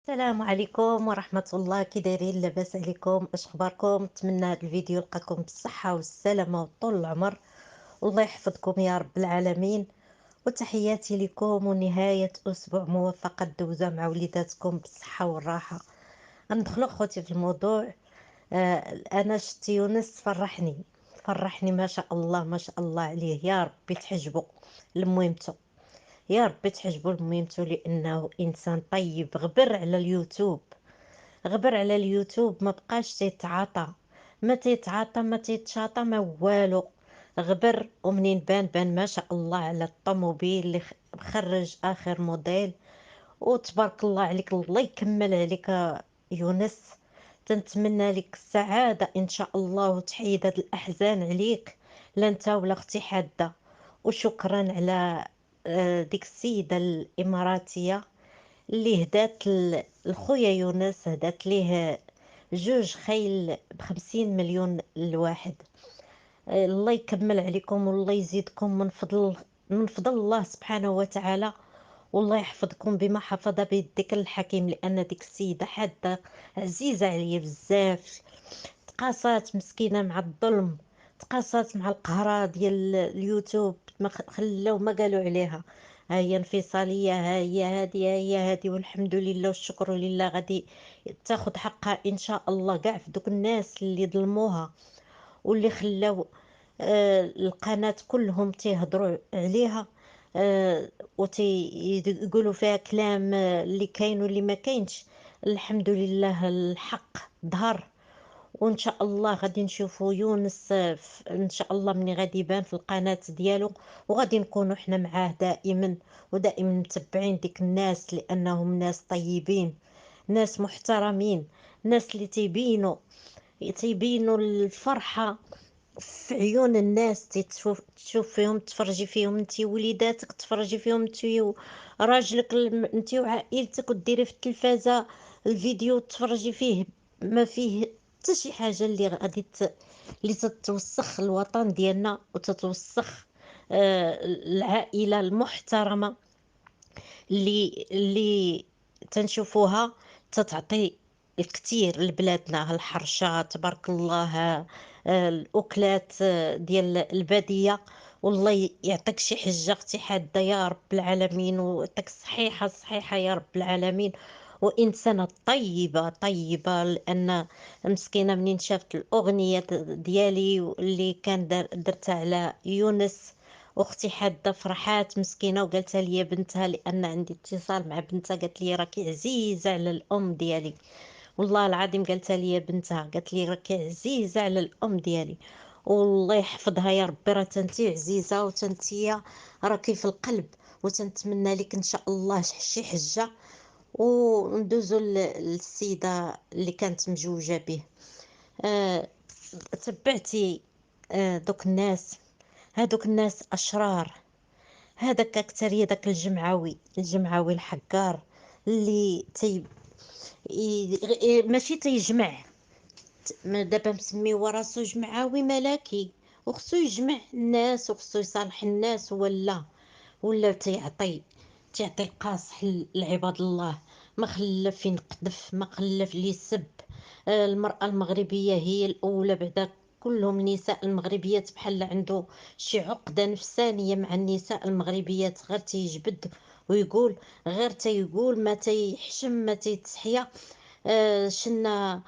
السلام عليكم ورحمة الله، كي دايرين؟ لاباس عليكم؟ اش اخباركم؟ نتمنى هذا الفيديو يلقاكم بالصحة والسلامة وطول العمر، والله يحفظكم يا رب العالمين. وتحياتي لكم ونهاية اسبوع موفقة دوزة مع وليداتكم بالصحة والراحة. غندخلوا خوتي في الموضوع. انا شت يونس فرحني ما شاء الله ما شاء الله عليه، يا ربي تحجبوا لميمته، يا ربي تحجبوا لميمته، لانه انسان طيب. غبر على اليوتيوب، ما بقاش تيتعاطى، ما تيتعاطى ما تيتشاطى ما والو. غبر، ومنين بان ما شاء الله على الطوموبيل اللي خرج اخر موديل. وتبارك الله عليك، الله يكمل عليك يونس. تنتمنى لك السعادة ان شاء الله، وتحيد هاد الاحزان عليك، لا انت ولا اختي حادة. وشكرا على ديك السيدة الاماراتية اللي هدات لخويا يونس، هدات ليه 2 خيل ب50 مليون الواحد. الله يكمل عليكم، والله يزيدكم من فضل الله سبحانه وتعالى، والله يحفظكم بما حفظ بيدك الحكيم، لان ديك السيده حاده عزيزه عليا بزاف. تقاسات مسكينه مع الظلم، تقاسات مع القهرة ديال اليوتيوب، ما خلاو ما قالوا عليها. ها هي انفصاليه، ها هي هادي والحمد لله والشكر لله، غادي تاخد حقها ان شاء الله. كاع في دوك الناس اللي ظلموها واللي خلاو القناة كلهم تيهضروا عليها، وتيقولوا فيها كلام اللي كاين واللي ما كاينش. الحمد لله الحق ظهر، وان شاء الله غادي نشوفوا يونس ان شاء الله مني غادي يبان في القناة ديالو، وغادي نكونوا حنا معاه دائما، ودائما متبعين ديك الناس، لانهم ناس طيبين، ناس محترمين، ناس اللي تيبينوا الفرحة في عيون الناس. تشوف فيهم، تفرجي فيهم انتي وليداتك، تفرجي فيهم انتي وراجلك، انتي وعائلتك، وديري في التلفازة الفيديو تفرجي فيه، ما فيه حتى شي حاجة اللي غادي اللي تتوسخ الوطن ديالنا، وتتوسخ العائلة المحترمة اللي تنشوفوها تتعطي الكثير لبلادنا. الحرشة تبارك الله، الأكلات ديال البادية. والله يعطيك شي حجة اختي حادة يا رب العالمين، ويعطيك صحيحة صحيحة يا رب العالمين. وإنسانة طيبة طيبة، لأن مسكينة منين شافت الأغنية ديالي اللي كان درتها على يونس، اختي حاده فرحات مسكينه، وقالتها لي بنتها، لان عندي اتصال مع بنتها، قالت لي راكي عزيزه على الام ديالي. والله العظيم قالتها لي بنتها، قالت لي راكي عزيزه على الام ديالي. والله يحفظها يا ربي، راه تنتي عزيزه وتنتي راكي في القلب. وتنتمنى لك ان شاء الله شي حجه، وندوزو للسيده اللي كانت مجوجه به. آه تبعتي هادوك الناس اشرار. هذاك أكترية داك الجمعوي الحقار، اللي ماشي تيجمع. دابا مسمي راسو جمعوي ملكي، وخصو يجمع الناس وخصو يصالح الناس، ولا تيعطي القاصح لعباد الله. ما خلف ينقذف، ما خلف اللي يسب. المرأة المغربية هي الأولى بعدا كلهم. النساء المغربيات بحال عنده شي عقدة نفسانية مع النساء المغربيات، غير تيجبد ويقول، غير تيقول ما تيحشم ما تيتحيا. شنا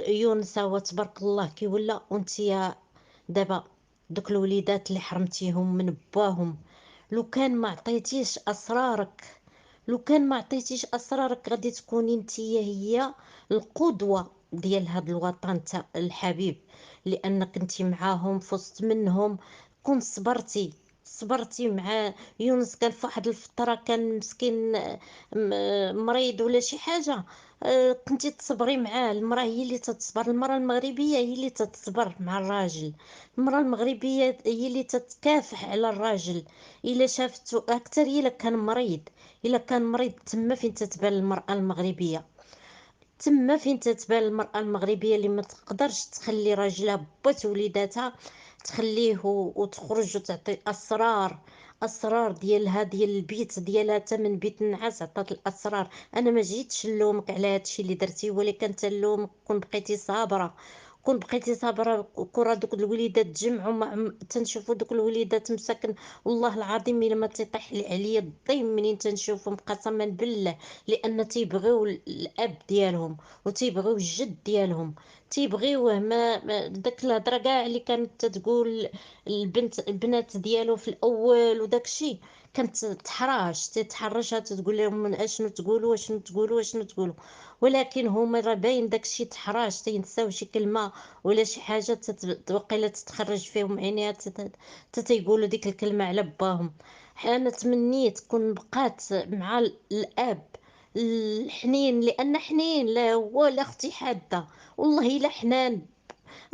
يونس هو تبارك الله كي ولا. وانتيا دابا دوك الوليدات اللي حرمتيهم من باهم، لو كان ما عطيتيش اسرارك، لو كان ما عطيتيش اسرارك غادي تكوني نتيا هي القدوة ديال هاد الوطن الحبيب، لانك انتي معاهم في وسط منهم. كون صبرتي مع يونس. كان في واحد الفترة كان مسكين مريض ولا شي حاجة، كنتي تصبري معاه. المرأة هي اللي تتصبر، المرأة المغربية هي اللي تتصبر مع الراجل، المرأة المغربية هي اللي تتكافح على الراجل. الا شافتو اكثر الا كان مريض، الا كان مريض تما فين تتبان المرأة المغربية، تما فين تتبان المرأة المغربية اللي ما تقدرش تخلي راجلها بات وليداتها تخليه وتخرج وتعطي اسرار الاسرار ديالها، ديال البيت ديالها، حتى من بيت النعاس عطات الاسرار. انا ما جيتش نلومك على هادشي اللي درتي، ولكن تنلومك كون بقيتي صابره، كون بقيتي صابره. كره دوك الوليدات تجمعوا تنشوفوا دوك الوليدات مساكن، والله العظيم الا ما تيطيح لي عليا الضيم منين تنشوفهم قسما بالله، لان تيبغيو الاب ديالهم وتيبغيو الجد ديالهم، تيبغيوه. داك الهضره كاع اللي كانت تتقول البنات ديالو في الاول وداك الشيء، كانت تتحرش تتقول لهم اشنو تقولوا، اشنو تقولوا، اشنو تقولوا. ولكن هما راه باين داك الشيء تحراش، تينساو شي كلمه ولا شي حاجه وقيله تتخرج فيهم عينيها، تيقولوا ديك الكلمه على باهم. انا تمنيت كون بقات مع الاب الحنين، لان حنين لا هو لا اختي حاده، والله الا حنان.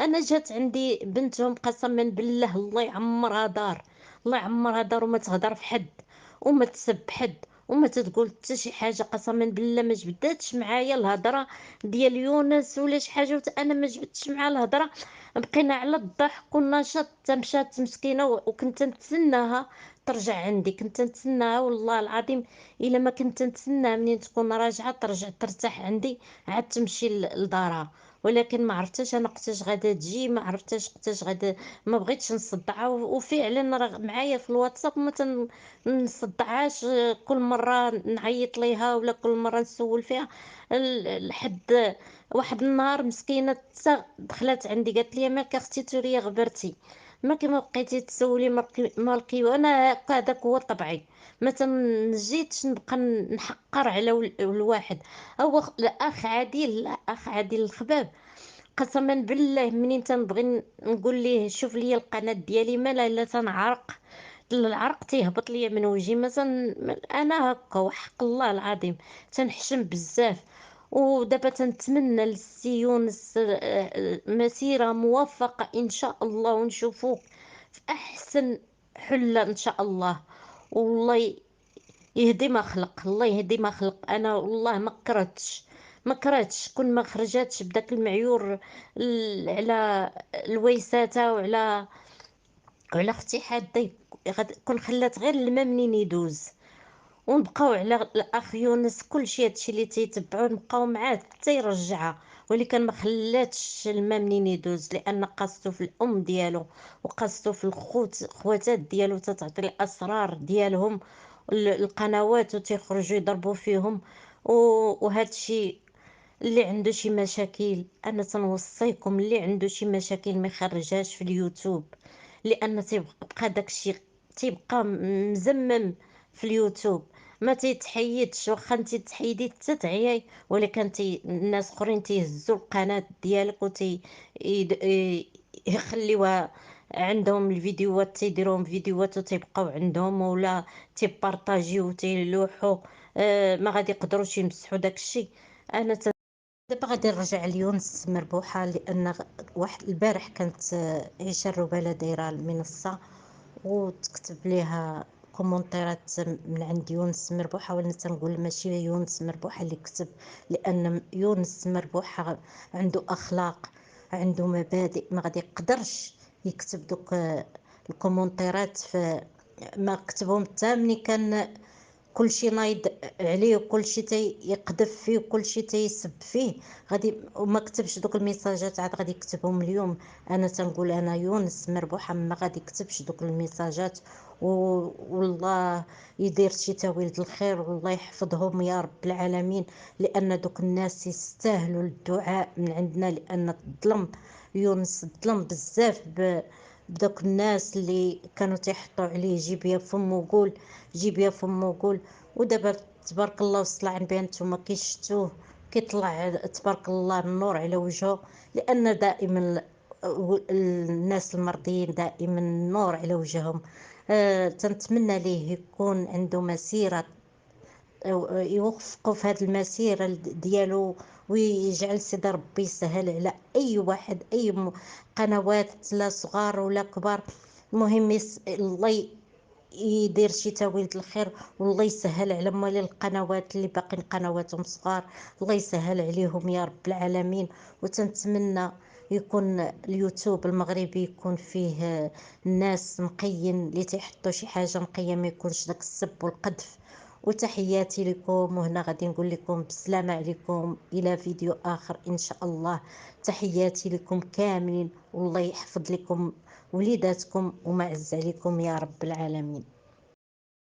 انا جات عندي بنتهم قسما بالله الله يعمرها دار، الله يعمرها دار، وما تهضر في حد وما تسب حد وما تتقول حتى شي حاجه. قسما بالله ما جبداتش معايا الهضره ديال يونس ولا شي حاجه، انا ما جبدتش معاه الهضره. بقينا على الضحك والنشاط. مشات مسكينه وكنت نتسناها ترجع عندي، كنت نتسناها والله العظيم. الا ما كنت نتسناها منين تكون راجعه ترجع ترتاح عندي عاد تمشي لدارها. ولكن ما عرفتش انا وقتاش غادا تجي، ما عرفتش وقتاش غادا، ما بغيتش نصدعها. وفعلا راه معايا في الواتساب ما نصدعهاش، كل مره نعيط ليها ولا كل مره نسول فيها. لحد واحد النهار مسكينه دخلت عندي قالت لي مالك اختي توريه غبرتي، ما كما بقيتي تسولي مالكي. وانا هذاك هو طبعي، ما تنجيتش نبقى نحقر على الواحد. هو الاخ عادل، لا اخ عادل الخباب، قسما بالله منين تنبغي نقول ليه شوف لي القناه ديالي مالا الا تنعرق، العرق تيهبط ليا من وجهي. مثلا انا هكا وحق الله العظيم تنحشم بزاف. ودابا تنتمنى للسي يونس مسيره موفقه ان شاء الله، ونشوفوك في احسن حله ان شاء الله. والله يهدي ما خلق، الله يهدي ما خلق. انا والله ما كرهتش كون ما خرجاتش بداك المعيور على الويساتة وعلى اختي حاده. كون خلات غير الماء منين يدوز، ونبقاو على الاخ يونس كلشي هادشي اللي تيتبعوه نبقاو معاه حتى يرجعها. ولكن ما خلاتش الماء منين يدوز، لان قاستو في الام ديالو وقاستو في خواتات ديالو، تتعطي الاسرار ديالهم القنوات وتيخرجوا يضربوا فيهم. وهادشي اللي عنده شي مشاكل، انا تنوصيكم اللي عنده شي مشاكل ما يخرجهاش في اليوتيوب، لان تيبقى داكشي تيبقى مزمم في اليوتيوب، ما تيتحيدش. واخا انت تحيدي حتى تعياي، ولكن الناس اخرين تيهزوا القناه ديالك يخليوها عندهم الفيديوهات، تيديروهم فيديوهات وتيبقاو عندهم، ولا تيبارطاجيو وتيلوحوا. ما غادي يقدروش يمسحوا داكشي. انا دابا غادي نرجع ليونس مربوحه، لان واحد البارح كانت عيشه الرباله دايره المنصه، وتكتب ليها كومونتيرات من عند يونس مربوحه. وانا تنقول ماشي يونس مربوحه اللي كتب، لان يونس مربوحه عنده اخلاق، عنده مبادئ، ما غادي يقدرش يكتب دوك الكومونتيرات. ما كتبهم حتى ملي كان كلشي نايض عليه وكلشي تيقذف فيه وكلشي تيسب فيه. غادي وما كتبش دوك الميساجات عاد غادي يكتبهم اليوم. انا تنقول انا يونس مربوحه ما غادي يكتبش دوك الميساجات. والله يدير شي تاويل الخير، والله يحفظهم يا رب العالمين، لان دوك الناس يستاهلوا الدعاء من عندنا، لان الظلم يونس ظلم بزاف بدوك الناس اللي كانوا تيحطوا عليه جيب يا فم وقول، جيب يا فم وقول. ودابا تبارك الله وصل عن بين نتوما كي شفتوه كيطلع تبارك الله النور على وجهه، لان دائما الناس المرضيين دائما النور على وجههم. تنتمنى ليه يكون عنده مسيرة، يوفقوا في هذه المسيرة ديالو، ويجعل سيدي ربي يسهل على اي واحد، اي قنوات لا صغار ولا كبار. المهم الله يدير شي تاويل الخير، والله يسهل على مال القنوات اللي باقين قنواتهم صغار، الله يسهل عليهم يا رب العالمين. وتنتمنى يكون اليوتيوب المغربي يكون فيه الناس نقيين اللي تيحطوا شي حاجه نقيه، ما يكونش داك السب والقذف. وتحياتي لكم، وهنا غادي نقول لكم بالسلامه عليكم الى فيديو اخر ان شاء الله. تحياتي لكم كاملين، والله يحفظ لكم وليداتكم وما عز عليكم يا رب العالمين.